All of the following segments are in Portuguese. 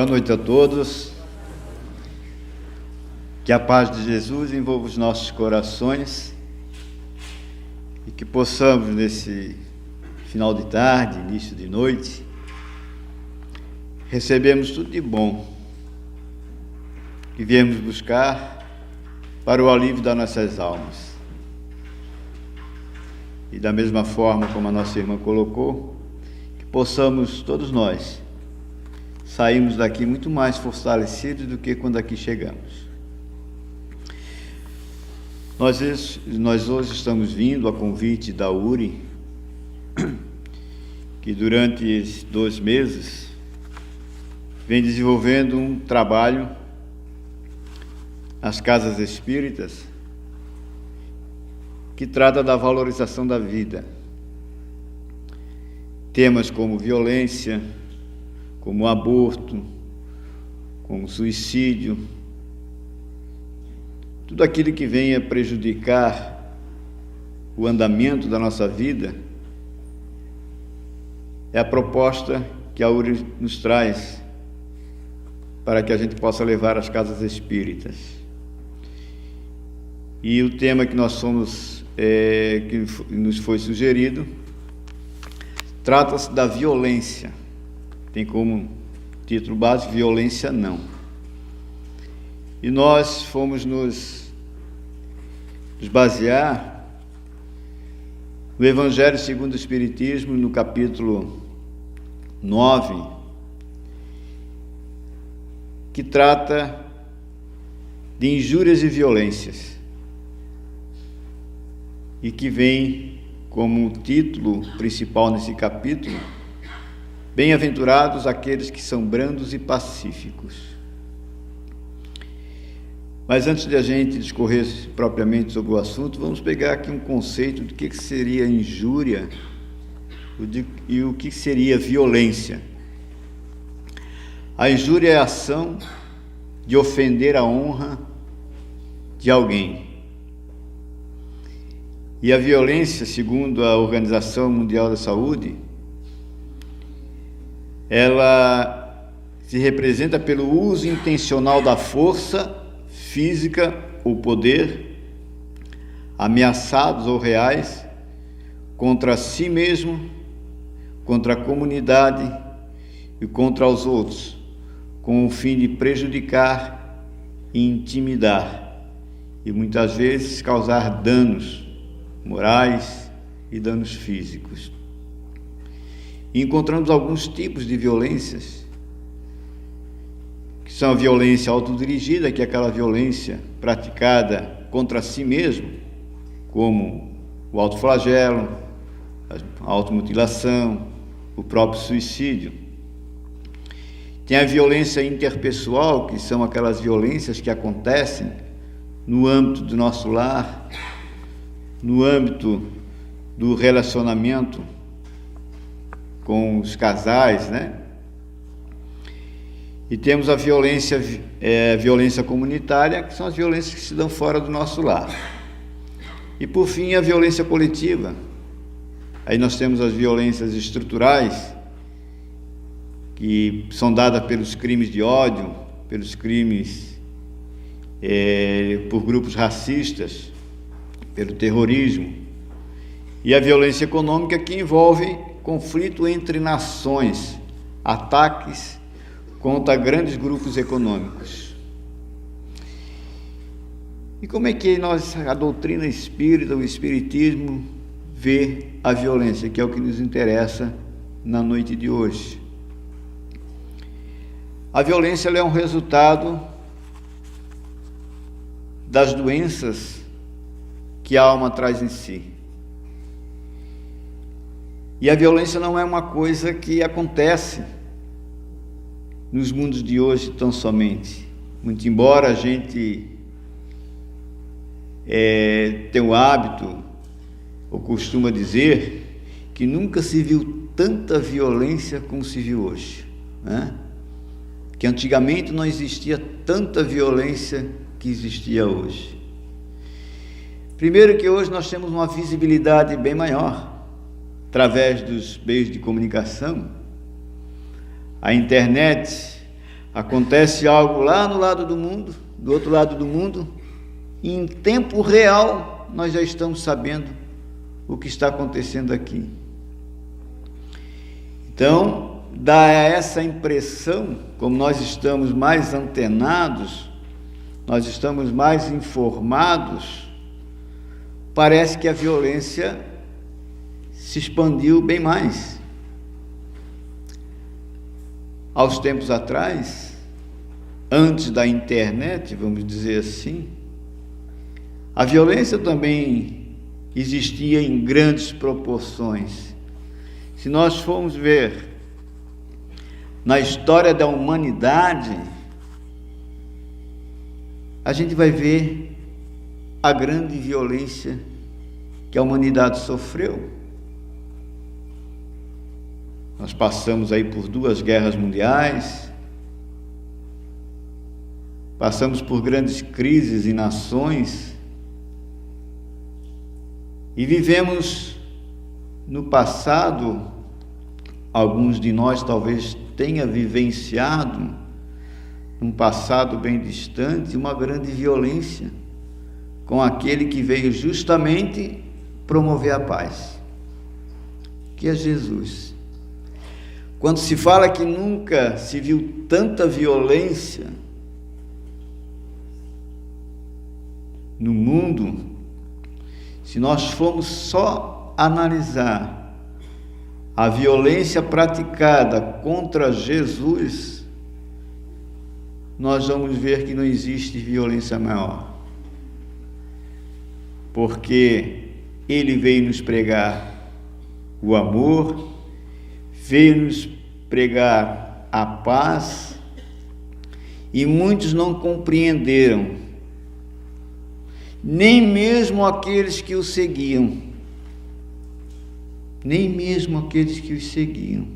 Boa noite a todos. Que a paz de Jesus envolva os nossos corações e que possamos, nesse final de tarde, início de noite, recebemos tudo de bom que viemos buscar para o alívio das nossas almas. E da mesma forma como a nossa irmã colocou, que possamos todos nós saímos daqui muito mais fortalecidos do que quando aqui chegamos. Nós hoje estamos vindo a convite da URI, que durante esses 2 meses vem desenvolvendo um trabalho nas casas espíritas que trata da valorização da vida. Temas como violência, como aborto, como suicídio, tudo aquilo que venha prejudicar o andamento da nossa vida, é a proposta que a URI nos traz para que a gente possa levar às casas espíritas. E o tema que que nos foi sugerido, trata-se da violência. Tem como título básico Violência Não. E nós fomos nos basear no Evangelho segundo o Espiritismo, no capítulo 9, que trata de injúrias e violências, e que vem como título principal nesse capítulo: Bem-aventurados aqueles que são brandos e pacíficos. Mas antes de a gente discorrer propriamente sobre o assunto, vamos pegar aqui um conceito do que seria injúria e o que seria violência. A injúria é a ação de ofender a honra de alguém. E a violência, segundo a Organização Mundial da Saúde, ela se representa pelo uso intencional da força física ou poder, ameaçados ou reais, contra si mesmo, contra a comunidade e contra os outros, com o fim de prejudicar e intimidar, e muitas vezes causar danos morais e danos físicos. E encontramos alguns tipos de violências, que são a violência autodirigida, que é aquela violência praticada contra si mesmo, como o autoflagelo, a automutilação, o próprio suicídio. Tem a violência interpessoal, que são aquelas violências que acontecem no âmbito do nosso lar, no âmbito do relacionamento com os casais, né? E temos a violência comunitária, que são as violências que se dão fora do nosso lar. E por fim, a violência coletiva. Aí nós temos as violências estruturais, que são dadas pelos crimes de ódio, pelos crimes por grupos racistas, pelo terrorismo. E a violência econômica, que envolve conflito entre nações, ataques contra grandes grupos econômicos. E como é que a doutrina espírita, o espiritismo, vê a violência, que é o que nos interessa na noite de hoje? A violência ela é um resultado das doenças que a alma traz em si. E a violência não é uma coisa que acontece nos mundos de hoje tão somente. Muito embora a gente tenha o hábito, ou costuma dizer, que nunca se viu tanta violência como se viu hoje, né? Que antigamente não existia tanta violência que existia hoje. Primeiro que hoje nós temos uma visibilidade bem maior, através dos meios de comunicação. A internet Acontece algo lá no lado do mundo, do outro lado do mundo, e em tempo real nós já estamos sabendo o que está acontecendo aqui. Então, dá essa impressão, como nós estamos mais antenados, nós estamos mais informados, parece que a violência se expandiu bem mais. Aos tempos atrás, antes da internet, vamos dizer assim, a violência também existia em grandes proporções. Se nós formos ver na história da humanidade, a gente vai ver a grande violência que a humanidade sofreu. Nós passamos aí por 2 guerras mundiais, passamos por grandes crises em nações e vivemos no passado, alguns de nós talvez tenham vivenciado, num passado bem distante, uma grande violência com aquele que veio justamente promover a paz, que é Jesus. Quando se fala que nunca se viu tanta violência no mundo, se nós formos só analisar a violência praticada contra Jesus, nós vamos ver que não existe violência maior, porque Ele veio nos pregar o amor, veio nos pregar a paz, e muitos não compreenderam, nem mesmo aqueles que o seguiam, nem mesmo aqueles que o seguiam.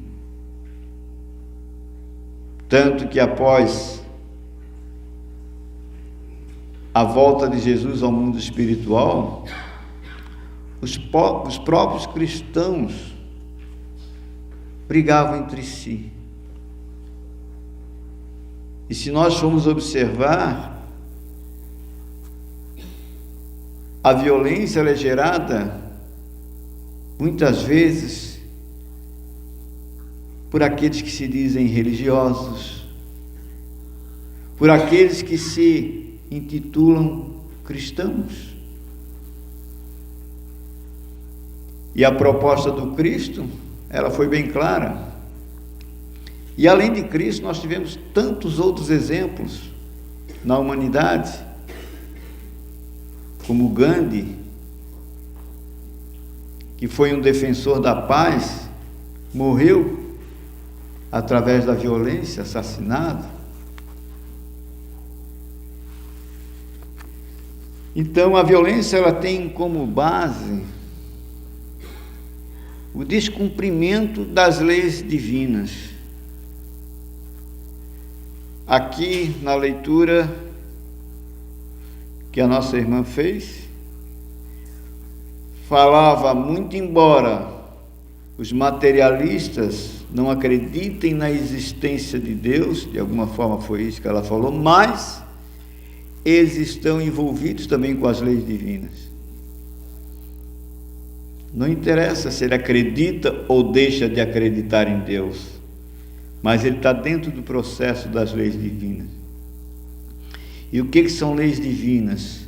Tanto que após a volta de Jesus ao mundo espiritual, os próprios cristãos brigavam entre si. E se nós formos observar, a violência ela é gerada muitas vezes por aqueles que se dizem religiosos, por aqueles que se intitulam cristãos. E a proposta do Cristo, ela foi bem clara. E além de Cristo, nós tivemos tantos outros exemplos na humanidade, como Gandhi, que foi um defensor da paz, morreu através da violência, assassinado. Então, a violência ela tem como base o descumprimento das leis divinas. Aqui na leitura que a nossa irmã fez, falava, muito embora os materialistas não acreditem na existência de Deus, de alguma forma foi isso que ela falou, mas eles estão envolvidos também com as leis divinas. Não interessa se ele acredita ou deixa de acreditar em Deus, mas ele está dentro do processo das leis divinas. E o que são leis divinas?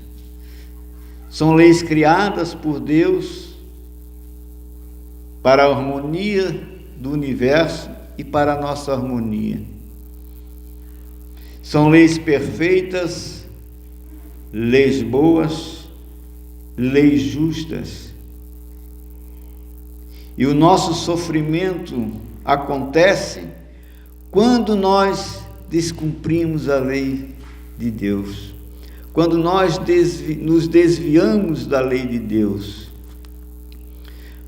São leis criadas por Deus para a harmonia do universo e para a nossa harmonia. São leis perfeitas, leis boas, leis justas. E o nosso sofrimento acontece quando nós descumprimos a lei de Deus, quando nós nos desviamos da lei de Deus,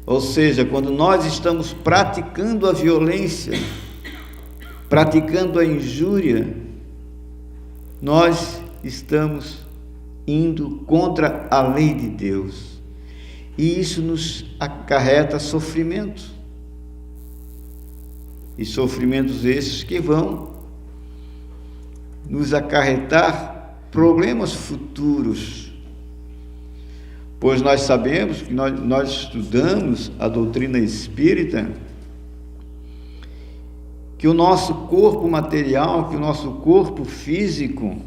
ou seja, quando nós estamos praticando a violência, praticando a injúria, nós estamos indo contra a lei de Deus. E isso nos acarreta sofrimento. E sofrimentos esses que vão nos acarretar problemas futuros, pois nós sabemos que nós estudamos a doutrina espírita, que o nosso corpo material, que o nosso corpo físico,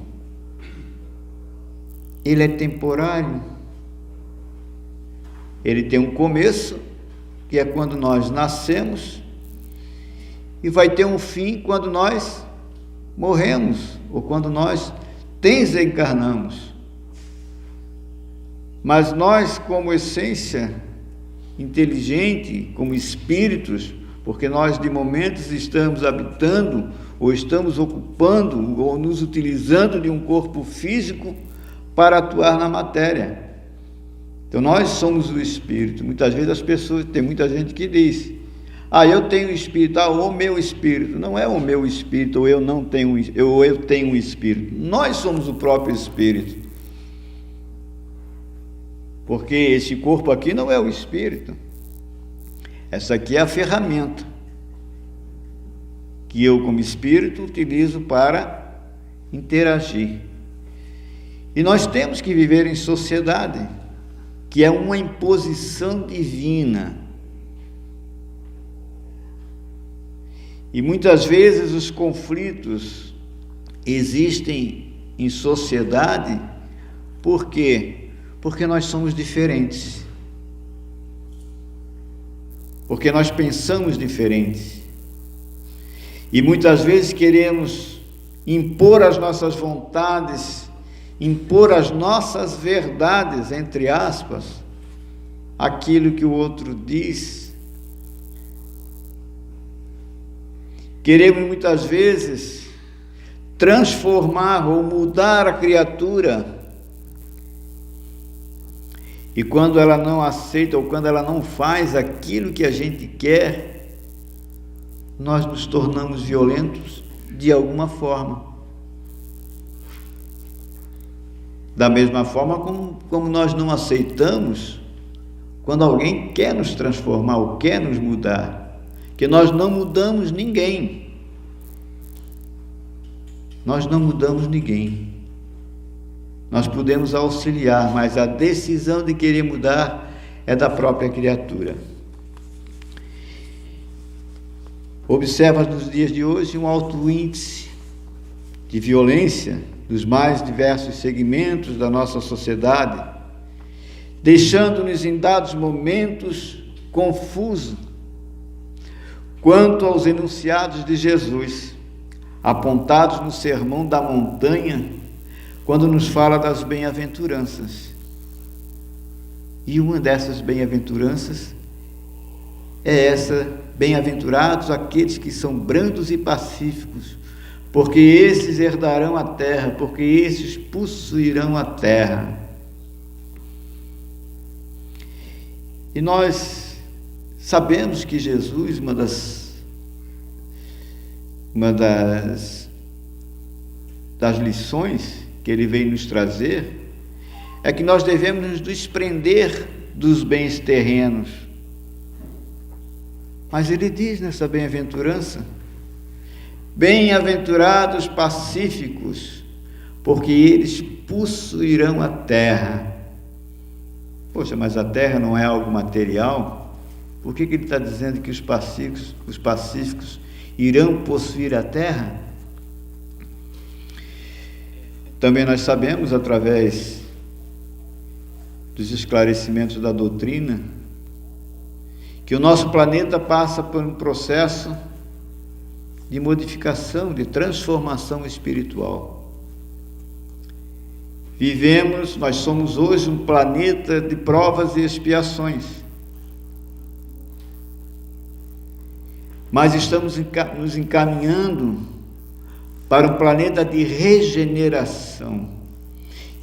ele é temporário. Ele tem um começo, que é quando nós nascemos, e vai ter um fim quando nós morremos, ou quando nós desencarnamos. Mas nós, como essência inteligente, como espíritos, porque nós de momentos estamos habitando, ou estamos ocupando, ou nos utilizando de um corpo físico para atuar na matéria. Então nós somos o espírito. Muitas vezes as pessoas, tem muita gente que diz: eu tenho espírito, o meu espírito. Não é o meu espírito, ou eu não tenho, ou eu tenho um espírito. Nós somos o próprio espírito. Porque esse corpo aqui não é o espírito. Essa aqui é a ferramenta que eu, como espírito, utilizo para interagir. E nós temos que viver em sociedade, que é uma imposição divina. E muitas vezes os conflitos existem em sociedade, por quê? Porque nós somos diferentes. Porque nós pensamos diferente. E muitas vezes queremos impor as nossas vontades, impor as nossas verdades, entre aspas, aquilo que o outro diz. Queremos muitas vezes transformar ou mudar a criatura. E quando ela não aceita, ou quando ela não faz aquilo que a gente quer, nós nos tornamos violentos de alguma forma. Da mesma forma como nós não aceitamos quando alguém quer nos transformar ou quer nos mudar, que nós não mudamos ninguém. Nós não mudamos ninguém. Nós podemos auxiliar, mas a decisão de querer mudar é da própria criatura. Observa nos dias de hoje um alto índice de violência dos mais diversos segmentos da nossa sociedade, deixando-nos em dados momentos confusos quanto aos enunciados de Jesus, apontados no Sermão da Montanha, quando nos fala das bem-aventuranças. E uma dessas bem-aventuranças é essa: bem-aventurados aqueles que são brandos e pacíficos, porque esses herdarão a terra, porque esses possuirão a terra. E nós sabemos que Jesus, uma das lições que ele veio nos trazer, é que nós devemos nos desprender dos bens terrenos. Mas ele diz nessa bem-aventurança: bem-aventurados pacíficos, porque eles possuirão a terra. Poxa, mas a terra não é algo material? Por que ele está dizendo que os pacíficos irão possuir a terra? Também nós sabemos, através dos esclarecimentos da doutrina, que o nosso planeta passa por um processo de modificação, de transformação espiritual. Nós somos hoje um planeta de provas e expiações, mas estamos nos encaminhando para um planeta de regeneração,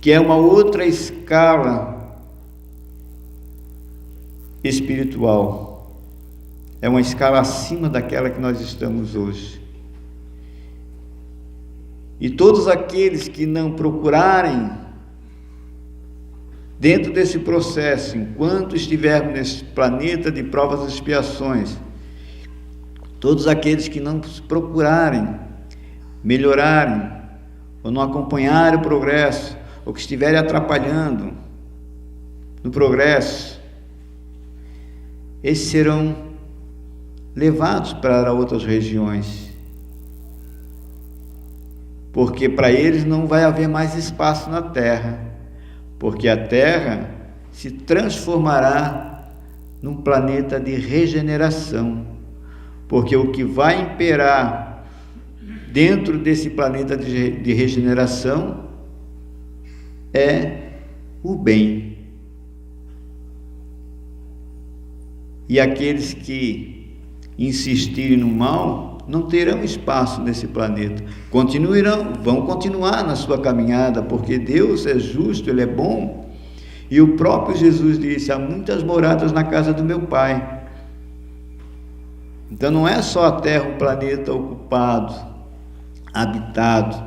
que é uma outra escala espiritual, é uma escala acima daquela que nós estamos hoje. E todos aqueles que não procurarem, dentro desse processo, enquanto estivermos nesse planeta de provas e expiações, todos aqueles que não procurarem melhorarem ou não acompanharem o progresso, ou que estiverem atrapalhando no progresso, esses serão levados para outras regiões, porque para eles não vai haver mais espaço na terra, porque a terra se transformará num planeta de regeneração, porque o que vai imperar dentro desse planeta de regeneração é o bem. E aqueles que insistirem no mal não terão espaço nesse planeta, vão continuar na sua caminhada, porque Deus é justo, Ele é bom, e o próprio Jesus disse: há muitas moradas na casa do meu Pai. Então não é só a Terra um planeta ocupado, habitado,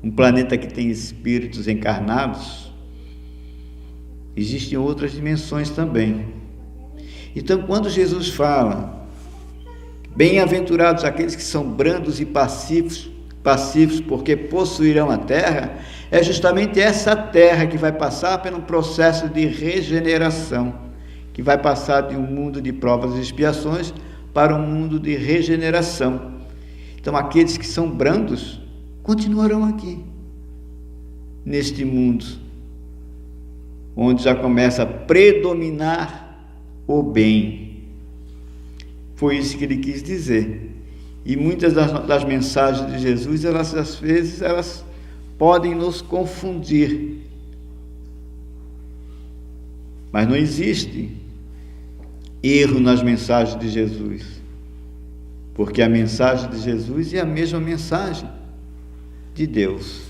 um planeta que tem espíritos encarnados. Existem outras dimensões também. Então, quando Jesus fala: bem-aventurados aqueles que são brandos e pacíficos, porque possuirão a terra, é justamente essa terra que vai passar por um processo de regeneração, que vai passar de um mundo de provas e expiações para um mundo de regeneração. Então, aqueles que são brandos continuarão aqui, neste mundo, onde já começa a predominar o bem. Foi isso que ele quis dizer. E muitas das mensagens de Jesus, às vezes, elas podem nos confundir. Mas não existe erro nas mensagens de Jesus, porque a mensagem de Jesus é a mesma mensagem de Deus.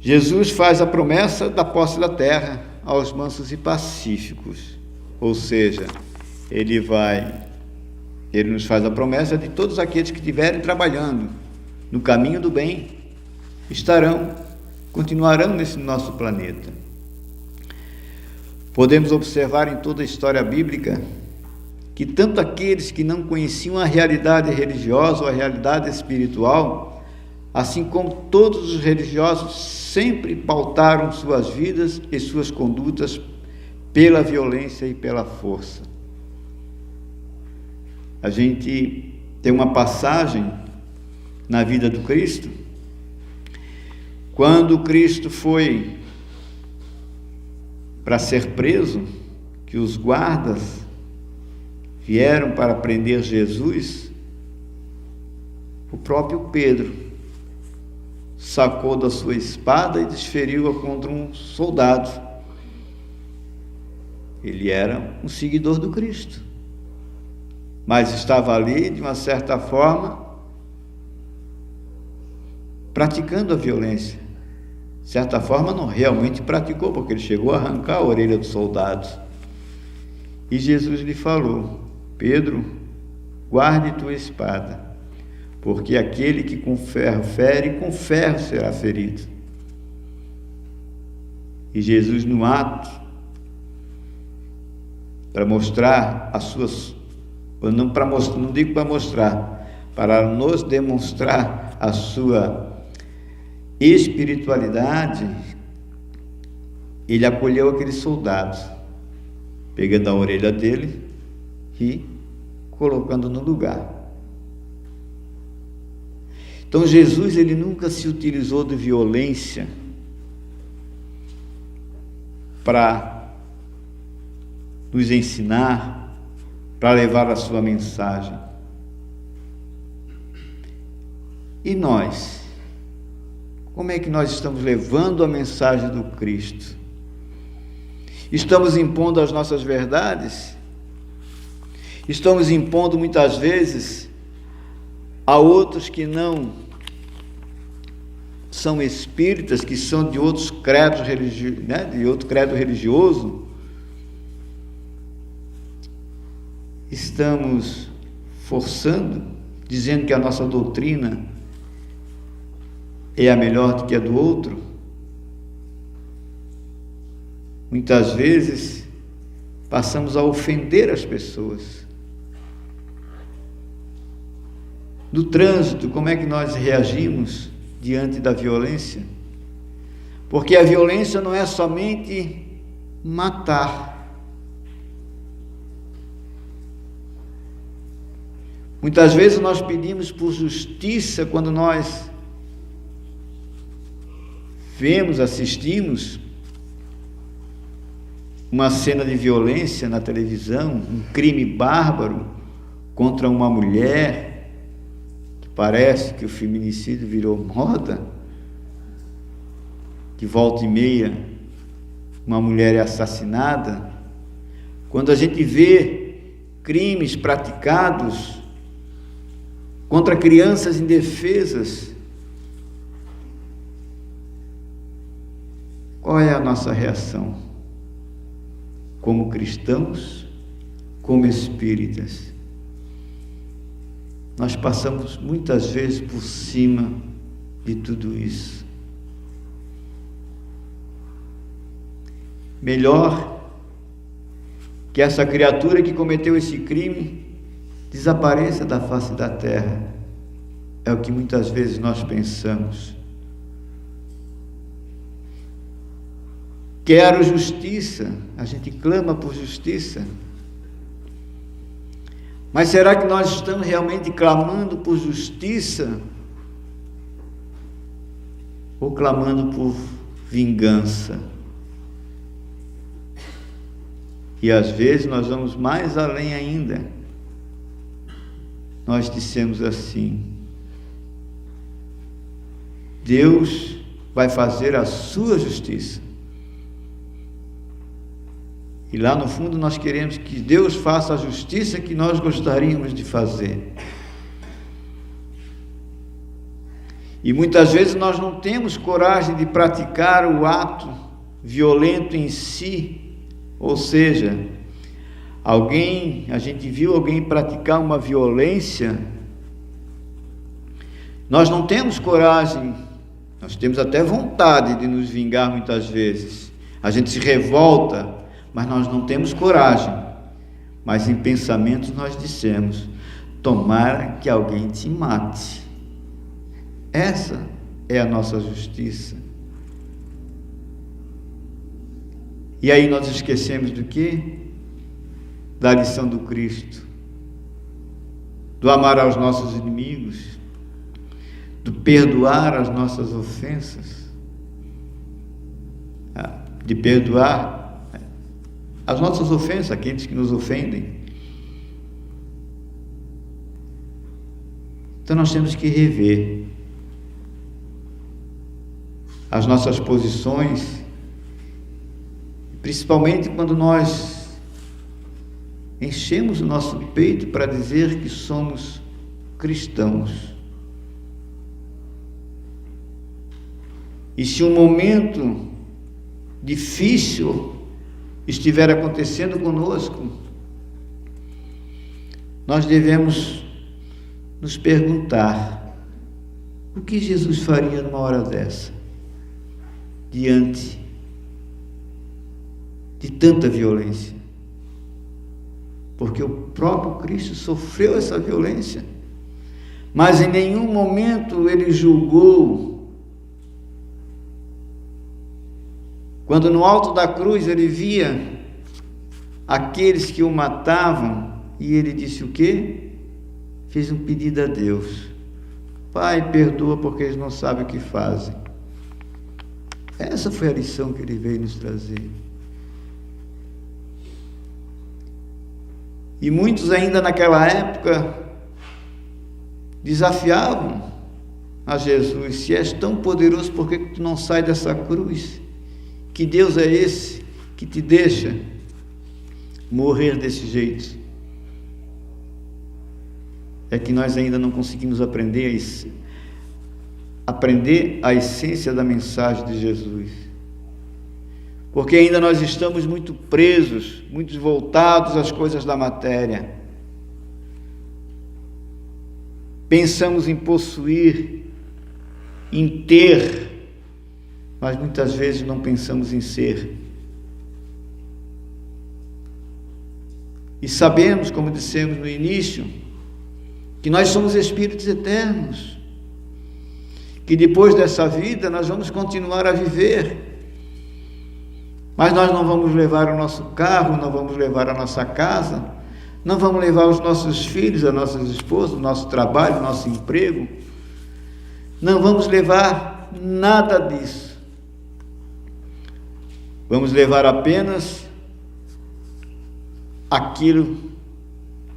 Jesus faz a promessa da posse da terra aos mansos e pacíficos, ou seja, Ele nos faz a promessa de todos aqueles que estiverem trabalhando no caminho do bem, continuarão nesse nosso planeta. Podemos observar em toda a história bíblica que tanto aqueles que não conheciam a realidade religiosa ou a realidade espiritual, assim como todos os religiosos, sempre pautaram suas vidas e suas condutas pela violência e pela força. A gente tem uma passagem na vida do Cristo, quando Cristo foi para ser preso, que os guardas vieram para prender Jesus, o próprio Pedro sacou da sua espada e desferiu-a contra um soldado. Ele era um seguidor do Cristo, mas estava ali, de uma certa forma, praticando a violência. De certa forma, não realmente praticou, porque ele chegou a arrancar a orelha do soldado. E Jesus lhe falou: Pedro, guarde tua espada, porque aquele que com ferro fere, com ferro será ferido. E Jesus, no ato, para mostrar as suas, não digo para mostrar, para nos demonstrar a sua espiritualidade, ele acolheu aquele soldado, pegando a orelha dele e colocando no lugar. Então Jesus, ele nunca se utilizou de violência para nos ensinar, para levar a sua mensagem. E nós? Como é que nós estamos levando a mensagem do Cristo? Estamos impondo as nossas verdades? Estamos impondo muitas vezes a outros que não são espíritas, que são de outros credos religiosos, de outro credo religioso? Estamos forçando, dizendo que a nossa doutrina é a melhor do que a do outro? Muitas vezes passamos a ofender as pessoas. no trânsito, como é que nós reagimos diante da violência? Porque a violência não é somente matar. Muitas vezes nós pedimos por justiça quando nós assistimos uma cena de violência na televisão, um crime bárbaro contra uma mulher, que parece que o feminicídio virou moda, que volta e meia uma mulher é assassinada. Quando a gente vê crimes praticados contra crianças indefesas, qual é a nossa reação? Como cristãos, como espíritas, nós passamos muitas vezes por cima de tudo isso. Melhor que essa criatura que cometeu esse crime desapareça da face da terra. É o que muitas vezes nós pensamos. Quero justiça, a gente clama por justiça. Mas será que nós estamos realmente clamando por justiça? Ou clamando por vingança? E às vezes nós vamos mais além ainda. Nós dissemos assim: Deus vai fazer a sua justiça. E lá no fundo nós queremos que Deus faça a justiça que nós gostaríamos de fazer. E muitas vezes nós não temos coragem de praticar o ato violento em si. Ou seja, a gente viu alguém praticar uma violência, nós não temos coragem, nós temos até vontade de nos vingar muitas vezes. A gente se revolta, mas nós não temos coragem. Mas em pensamentos nós dissemos: tomara que alguém te mate. Essa é a nossa justiça. E aí nós esquecemos do quê? Da lição do Cristo, do amar aos nossos inimigos, do perdoar as nossas ofensas, de perdoar as nossas ofensas, aqueles que nos ofendem. Então nós temos que rever as nossas posições, principalmente quando nós enchemos o nosso peito para dizer que somos cristãos. E se um momento difícil estiver acontecendo conosco, nós devemos nos perguntar: o que Jesus faria numa hora dessa, diante de tanta violência? Porque o próprio Cristo sofreu essa violência, mas em nenhum momento ele julgou. Quando no alto da cruz ele via aqueles que o matavam, e ele disse o quê? Fez um pedido a Deus: Pai, perdoa porque eles não sabem o que fazem. Essa foi a lição que ele veio nos trazer. E muitos ainda naquela época desafiavam a Jesus: se és tão poderoso, por que tu não sai dessa cruz? Que Deus é esse que te deixa morrer desse jeito? É que nós ainda não conseguimos aprender a essência da mensagem de Jesus. Porque ainda nós estamos muito presos, muito voltados às coisas da matéria. Pensamos em possuir, em ter, mas muitas vezes não pensamos em ser. E sabemos, como dissemos no início, que nós somos espíritos eternos, que depois dessa vida nós vamos continuar a viver, mas nós não vamos levar o nosso carro, não vamos levar a nossa casa, não vamos levar os nossos filhos, as nossas esposas, o nosso trabalho, o nosso emprego, não vamos levar nada disso. Vamos levar apenas aquilo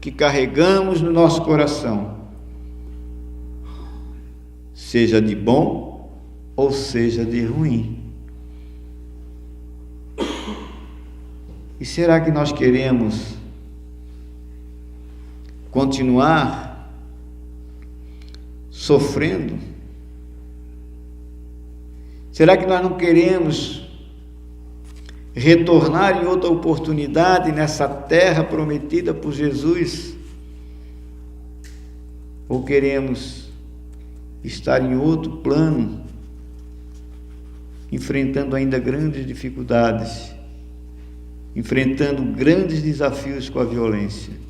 que carregamos no nosso coração, seja de bom ou seja de ruim. E será que nós queremos continuar sofrendo? Será que nós não queremos retornar em outra oportunidade nessa terra prometida por Jesus? Ou queremos estar em outro plano, enfrentando ainda grandes dificuldades, enfrentando grandes desafios com a violência?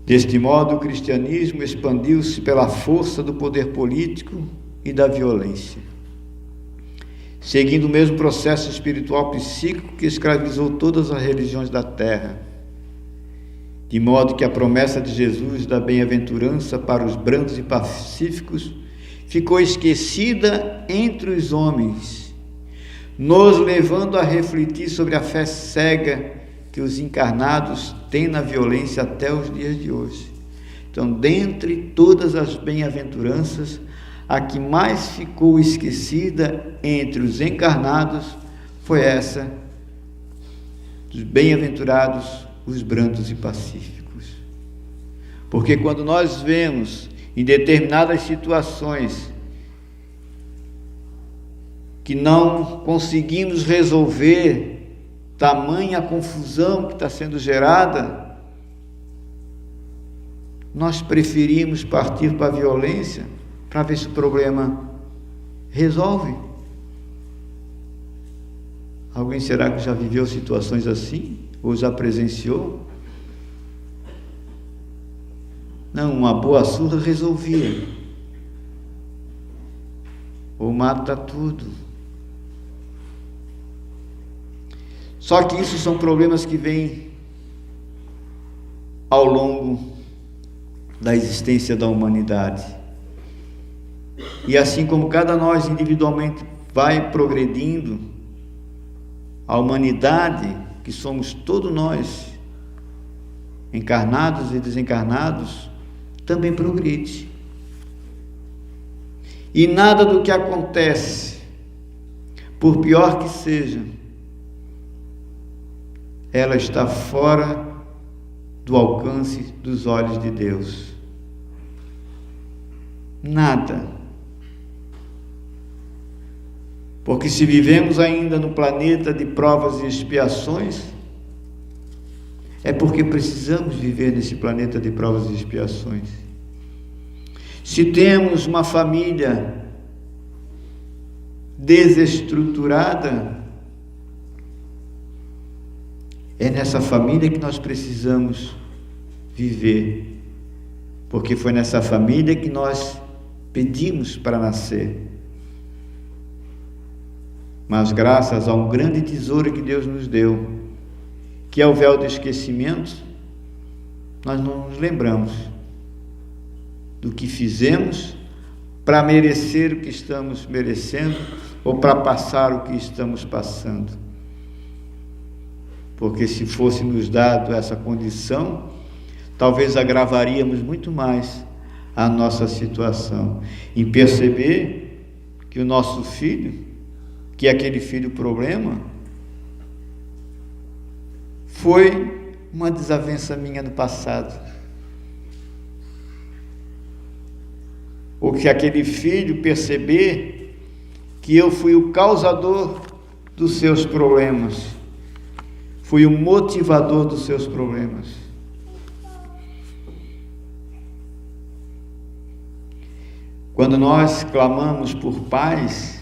Deste modo, o cristianismo expandiu-se pela força do poder político e da violência, seguindo o mesmo processo espiritual psíquico que escravizou todas as religiões da terra, de modo que a promessa de Jesus da bem-aventurança para os brandos e pacíficos ficou esquecida entre os homens, nos levando a refletir sobre a fé cega que os encarnados têm na violência até os dias de hoje. Então, dentre todas as bem-aventuranças, a que mais ficou esquecida entre os encarnados foi essa dos bem-aventurados, os brandos e pacíficos. Porque quando nós vemos em determinadas situações que não conseguimos resolver, tamanha confusão que está sendo gerada, nós preferimos partir para a violência para ver se o problema resolve. Alguém será que já viveu situações assim? Ou já presenciou? Não, uma boa surra resolvia. Ou mata tudo. Só que isso são problemas que vêm ao longo da existência da humanidade. E assim como cada nós individualmente vai progredindo, a humanidade, que somos todos nós, encarnados e desencarnados, também progride. E nada do que acontece, por pior que seja, ela está fora do alcance dos olhos de Deus. Nada. Porque se vivemos ainda no planeta de provas e expiações, é porque precisamos viver nesse planeta de provas e expiações. Se temos uma família desestruturada, é nessa família que nós precisamos viver, porque foi nessa família que nós pedimos para nascer. Mas graças a um grande tesouro que Deus nos deu, que é o véu do esquecimento, nós não nos lembramos do que fizemos para merecer o que estamos merecendo ou para passar o que estamos passando. Porque se fosse nos dado essa condição, talvez agravaríamos muito mais a nossa situação, em perceber que o nosso filho, que é aquele filho problema, foi uma desavença minha no passado. Ou que aquele filho perceber que eu fui o causador dos seus problemas, fui o motivador dos seus problemas. Quando nós clamamos por paz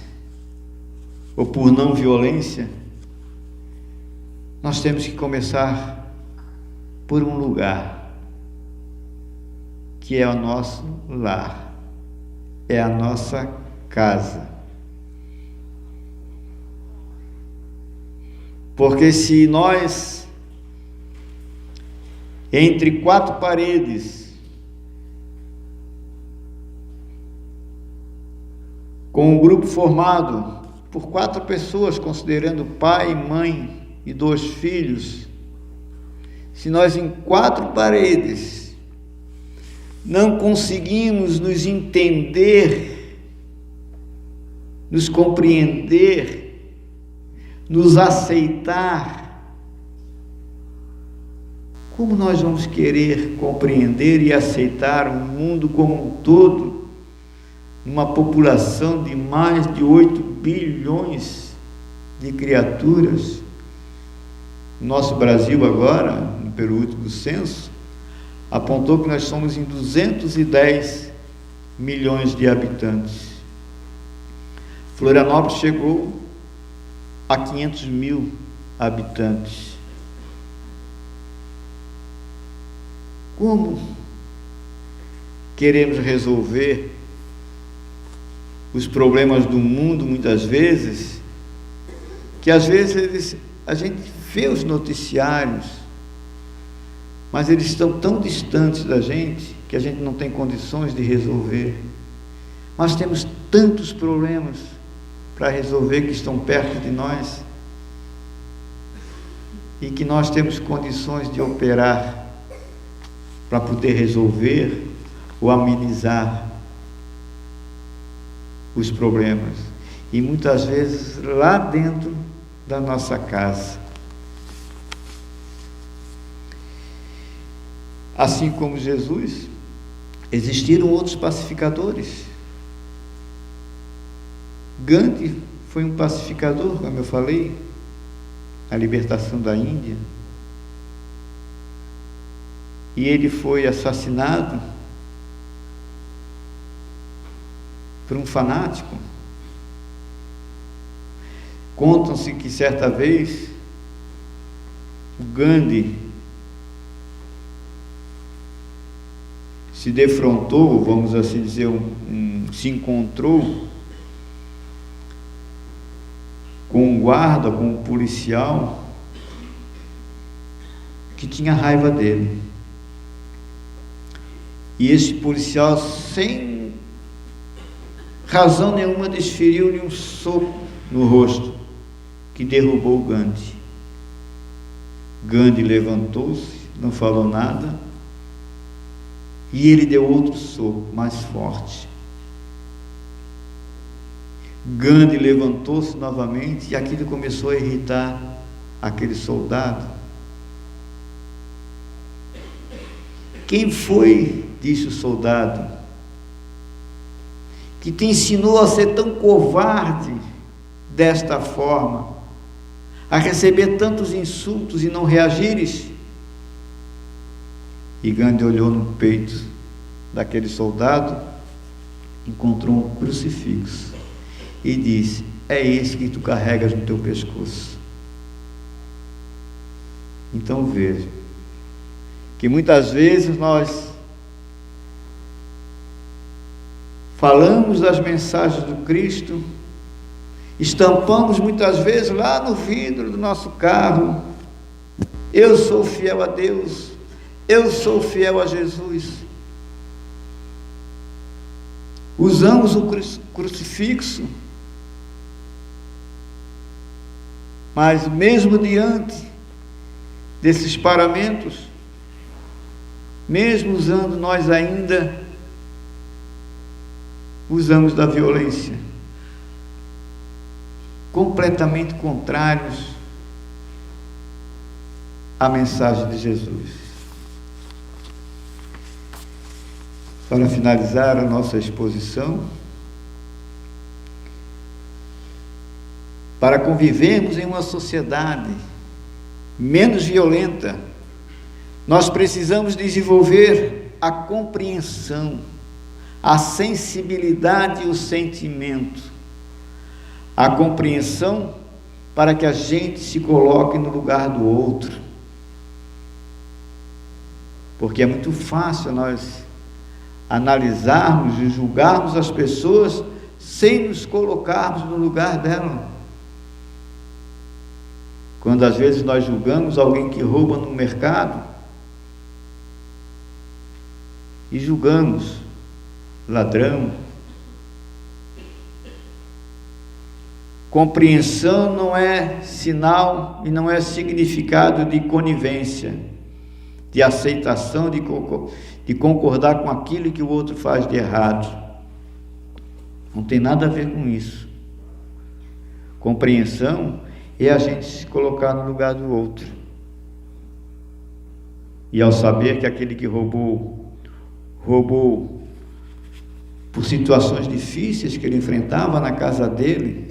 ou por não violência, nós temos que começar por um lugar que é o nosso lar, é a nossa casa. Porque se nós, entre quatro paredes, com um grupo formado por 4 pessoas, considerando pai, mãe e 2 filhos, se nós em 4 paredes não conseguimos nos entender, nos compreender, nos aceitar, como nós vamos querer compreender e aceitar um mundo como um todo, uma população de mais de 8 bilhões de criaturas? Nosso Brasil agora, pelo último censo, apontou que nós somos em 210 milhões de habitantes. Florianópolis chegou a 500 mil habitantes. Como queremos resolver os problemas do mundo, muitas vezes, que às vezes a gente vê os noticiários, mas eles estão tão distantes da gente que a gente não tem condições de resolver. Mas temos tantos problemas para resolver que estão perto de nós e que nós temos condições de operar para poder resolver ou amenizar os problemas, e muitas vezes lá dentro da nossa casa. Assim como Jesus, existiram outros pacificadores. Gandhi foi um pacificador, como eu falei, na libertação da Índia, e ele foi assassinado por um fanático. Contam-se que certa vez o Gandhi se defrontou, vamos assim dizer, se encontrou com um guarda, com um policial que tinha raiva dele. E esse policial, sem razão nenhuma, desferiu-lhe um soco no rosto, que derrubou Gandhi. Gandhi levantou-se, não falou nada, e ele deu outro soco, mais forte. Gandhi levantou-se novamente, e aquilo começou a irritar aquele soldado. Quem foi, disse o soldado, que te ensinou a ser tão covarde desta forma, a receber tantos insultos e não reagires? E Gandhi olhou no peito daquele soldado, encontrou um crucifixo e disse: é esse que tu carregas no teu pescoço. Então veja que muitas vezes nós falamos das mensagens do Cristo, estampamos muitas vezes lá no vidro do nosso carro: eu sou fiel a Deus, eu sou fiel a Jesus. Usamos o crucifixo, mas mesmo diante desses paramentos, mesmo usando, nós ainda usamos da violência, completamente contrários à mensagem de Jesus. Para finalizar a nossa exposição, para convivermos em uma sociedade menos violenta, nós precisamos desenvolver a compreensão, a sensibilidade e o sentimento. A compreensão para que a gente se coloque no lugar do outro. Porque é muito fácil nós analisarmos e julgarmos as pessoas sem nos colocarmos no lugar dela. Quando às vezes nós julgamos alguém que rouba no mercado, e julgamos ladrão. Compreensão não é sinal e não é significado de conivência, de aceitação, de concordar com aquilo que o outro faz de errado. Não tem nada a ver com isso. Compreensão é a gente se colocar no lugar do outro. E ao saber que aquele que roubou por situações difíceis que ele enfrentava na casa dele,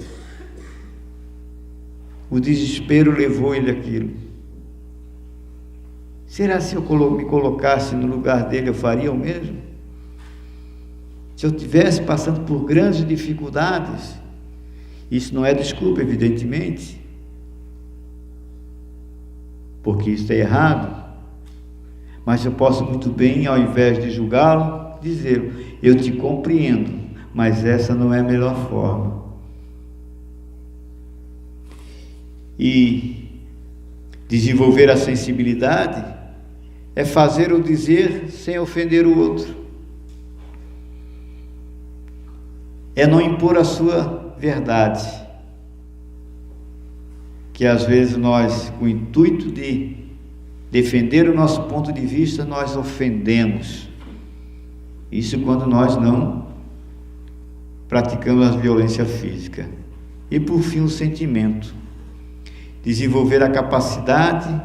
o desespero levou ele àquilo. Será se eu me colocasse no lugar dele, eu faria o mesmo? Se eu estivesse passando por grandes dificuldades, isso não é desculpa, evidentemente, porque isso é errado, mas eu posso muito bem, ao invés de julgá-lo, dizer: eu te compreendo, mas essa não é a melhor forma. E desenvolver a sensibilidade é fazer ou dizer sem ofender o outro, é não impor a sua verdade, que às vezes nós, com o intuito de defender o nosso ponto de vista, nós ofendemos. Isso quando nós não praticamos a violência física. E por fim, o sentimento. Desenvolver a capacidade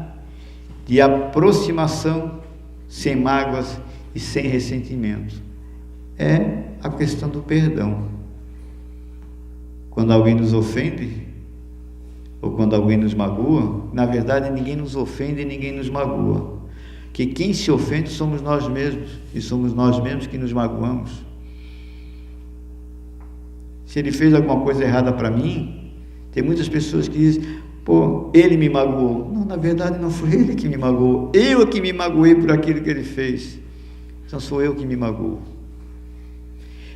de aproximação sem mágoas e sem ressentimento. É a questão do perdão. Quando alguém nos ofende, ou quando alguém nos magoa, na verdade ninguém nos ofende e ninguém nos magoa. Que quem se ofende somos nós mesmos, e somos nós mesmos que nos magoamos. Se ele fez alguma coisa errada para mim, tem muitas pessoas que dizem: pô, ele me magoou. Não, na verdade não foi ele que me magoou, eu que me magoei por aquilo que ele fez. Então sou eu que me magoo.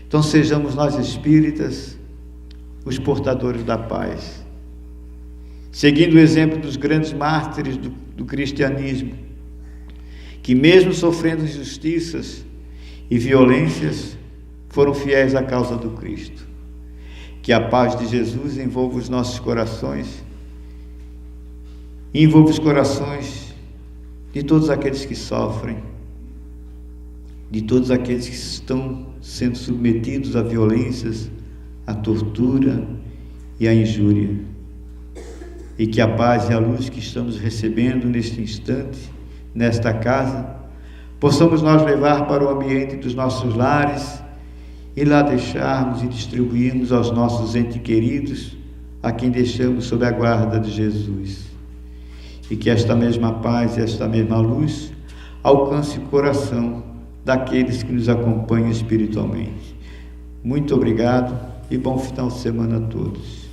Então sejamos nós espíritas os portadores da paz, seguindo o exemplo dos grandes mártires do cristianismo, que mesmo sofrendo injustiças e violências, foram fiéis à causa do Cristo. Que a paz de Jesus envolva os nossos corações, e envolva os corações de todos aqueles que sofrem, de todos aqueles que estão sendo submetidos a violências, a tortura e a injúria. E que a paz e a luz que estamos recebendo neste instante, nesta casa, possamos nós levar para o ambiente dos nossos lares e lá deixarmos e distribuirmos aos nossos entes queridos, a quem deixamos sob a guarda de Jesus. E que esta mesma paz e esta mesma luz alcance o coração daqueles que nos acompanham espiritualmente. Muito obrigado e bom final de semana a todos.